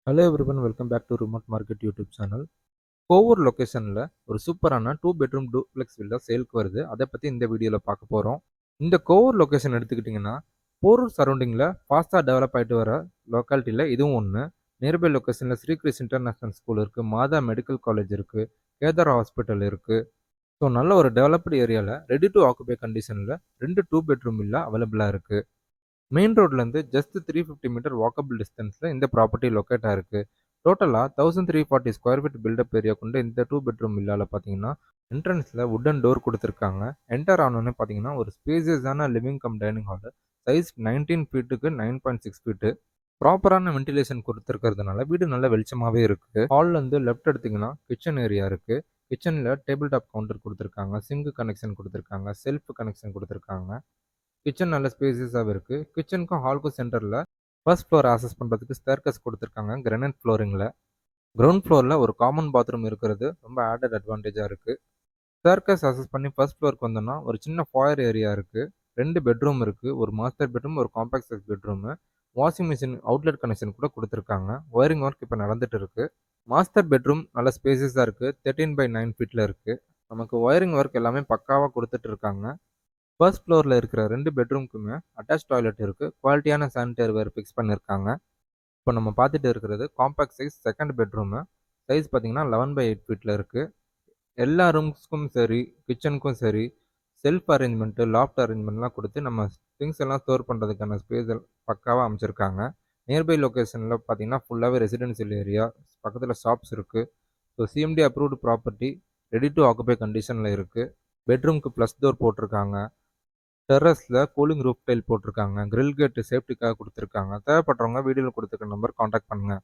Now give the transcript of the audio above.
Hello everyone, welcome back to remote market YouTube channel. Kovur லொக்கேஷனில் ஒரு சூப்பரான 2 பெட்ரூம் டூப்ளெக்ஸ் வில்லா சேலுக்கு வருது. அதை பற்றி இந்த வீடியோவில் பார்க்க போகிறோம். இந்த கோவூர் லொக்கேஷன் எடுத்துக்கிட்டிங்கன்னா போரூர் சரௌண்டிங்கில் ஃபாஸ்ட்டாக டெவலப் ஆகிட்டு வர லொக்காலிட்டியில் இதுவும் ஒன்று. நியர்பை லொக்கேஷனில் ஸ்ரீகிருஷ்ண இன்டர்நேஷ்னல் ஸ்கூல் இருக்குது, மாதா மெடிக்கல் காலேஜ் இருக்குது, கேதார் ஹாஸ்பிட்டல் இருக்குது. ஸோ நல்ல ஒரு டெவலப்டு ஏரியாவில் ரெடி டு ஆக்குபை கண்டிஷனில் 2 பெட்ரூம் வில்லா அவைலபிளாக இருக்குது. மெயின் ரோட்லேருந்து ஜஸ்ட் 350 மீட்டர் வாக்கபிள் டிஸ்டன்ஸில் இந்த ப்ராப்பர்ட்டி லொக்கேட் ஆயிருக்கு. டோட்டலாக 1340 ஸ்கொயர் ஃபீட் பில்டப் ஏரியா கொண்ட இந்த 2 பெட்ரூம் வில்லாவில் பார்த்தீங்கன்னா என்ட்ரன்ஸில் வுட்டன் டோர் கொடுத்துருக்காங்க. என்டர் ஆனோன்னு பார்த்தீங்கன்னா ஒரு ஸ்பேசியஸான living cum dining hall. Size 19 ஃபீட்டுக்கு 9.6 ஃபீட்டு. ப்ராப்பரான வென்டிலேஷன் கொடுத்துருக்கிறதுனால வீடு நல்ல வெளிச்சமாகவே இருக்குது. ஹால்லேருந்து லெஃப்ட் எடுத்திங்கன்னா கிச்சன் ஏரியா இருக்குது. கிச்சனில் டேபிள் டாப் கவுண்டர் கொடுத்துருக்காங்க, சிங்க் கனெக்ஷன் கொடுத்துருக்காங்க, செல்ஃப் கனெக்ஷன் கொடுத்துருக்காங்க. கிச்சன் நல்ல ஸ்பேசியஸாகவே இருக்குது. கிச்சனுக்கும் ஹாலுக்கும் சென்டரில் ஃபர்ஸ்ட் ஃப்ளோர் ஆக்சஸ் பண்ணுறதுக்கு ஸ்டேர்கேஸ் கொடுத்துருக்காங்க கிரானைட் ஃப்ளோரிங்கில். கிரவுண்ட் ஃப்ளோரில் ஒரு காமன் பாத்ரூம் இருக்கிறது ரொம்ப ஆடட் அட்வான்டேஜாக இருக்குது. ஸ்டேர்கேஸ் ஆக்சஸ் பண்ணி ஃபர்ஸ்ட் ஃப்ளோருக்கு வந்தோம்னா ஒரு சின்ன ஃபாயர் ஏரியா இருக்குது. 2 பெட்ரூம் இருக்குது, ஒரு மாஸ்டர் பெட்ரூம், ஒரு compact size bedroom. Washing machine outlet connection கூட கொடுத்துருக்காங்க. ஒயரிங் ஒர்க் இப்போ நடந்துட்டு இருக்கு. மாஸ்டர் பெட்ரூம் நல்ல ஸ்பேசியஸாக இருக்குது, 13/9 ஃபீட்டில் இருக்குது. நமக்கு ஒயரிங் ஒர்க் எல்லாமே பக்காவாக கொடுத்துட்டு இருக்காங்க. ஃபர்ஸ்ட் ஃப்ளோரில் இருக்கிற 2 பெட்ரூம்க்குமே அட்டாச் டாய்லெட் இருக்குது. குவாலிட்டியான சானிடரி வேர் ஃபிக்ஸ் பண்ணியிருக்காங்க. இப்போ நம்ம பார்த்துட்டு இருக்கிறது compact size second bedroom. Size பார்த்தீங்கன்னா 11/8 ஃபீட்டில் இருக்குது. எல்லா ரூம்ஸ்க்கும் சரி, கிச்சனுக்கும் சரி, செல்ஃப் அரேஞ்ச்மெண்ட்டு, லாஃப்ட் அரேஞ்ச்மெண்ட்லாம் கொடுத்து நம்ம திங்ஸ் எல்லாம் ஸ்டோர் பண்ணுறதுக்கான ஸ்பேஸ் பக்காவாக அமைச்சிருக்காங்க. நியர்பை லொக்கேஷனில் பார்த்தீங்கன்னா ஃபுல்லாகவே ரெசிடென்ஷியல் ஏரியா, பக்கத்தில் ஷாப்ஸ் இருக்குது. So CMD approved property, ready to occupy கண்டிஷனில் இருக்குது. பெட்ரூம்க்கு ப்ளஸ் டோர் போட்டிருக்காங்க. டெர்ரஸில் கூலிங் ரூஃப் டைல் போட்டிருக்காங்க. கிரில் கேட்டு சேஃப்டிக்காக கொடுத்துருக்காங்க. தேவைப்படுறவங்க வீடியோவில் கொடுத்துருக்க நம்பர் காண்டாக்ட் பண்ணுங்கள்.